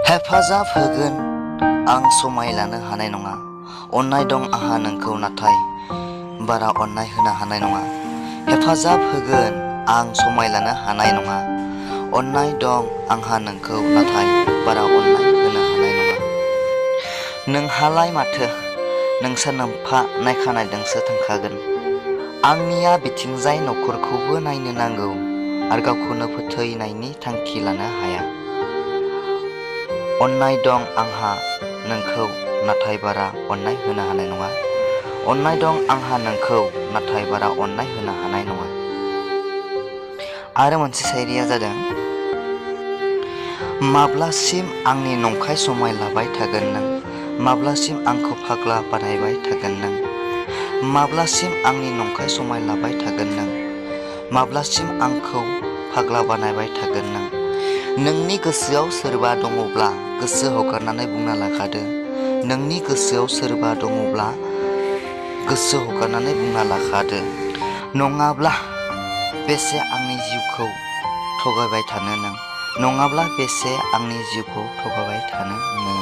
हेफाजाब होगोन आं समाय लानो हानाय नङा। अननाय दं आंहा नोंखौ नाथाय बारा अननाय होनो हानाय नङा। हेफाजाब होगोन आं समाय लानो हानाय नङा। अननाय दं आंहा नोंखौ नाथाय बारा अननाय होनो हानाय नङा। नोंहालाय माथो नोंसो नोम्फा नायखानायदोंसो थांखागोन। आंनिया बिथिंजाय नखरखौबो नायनो नांगौ आरो गावखौनो फोथैनायनि थांखि लानो हाया। अननाय दं आंहा नोंखौ नाथाय बारा अननाय होनो हानाय नङा। अननाय दं आंहा नोंखौ नाथाय बारा अननाय होनो हानाय नङा। आरो मोनसे शायरिया जादों, माब्लासिम आंनि नंखाय समाय लाबाय थागोन नों? माब्लासिम आंखौ फाग्ला बानायबाय थागोन नों? माब्लासिम आंनि नंखाय समाय लाबाय थागोन नों? माब्लासिम आंखौ फाग्ला बानायबाय थागोन नों? नोंनि गोसोआव सोरबा दङब्ला गोसो हगारनानै बुंना लाखादो। नोंनि गोसोआव सोरबा दङब्ला गोसो हगारनानै बुंना लाखादो। नङाब्ला बेसे आंनि जिउखौ थगायबाय थानो नों? नङाब्ला बेसे आंनि जिउखौ थगायबाय थानो नों?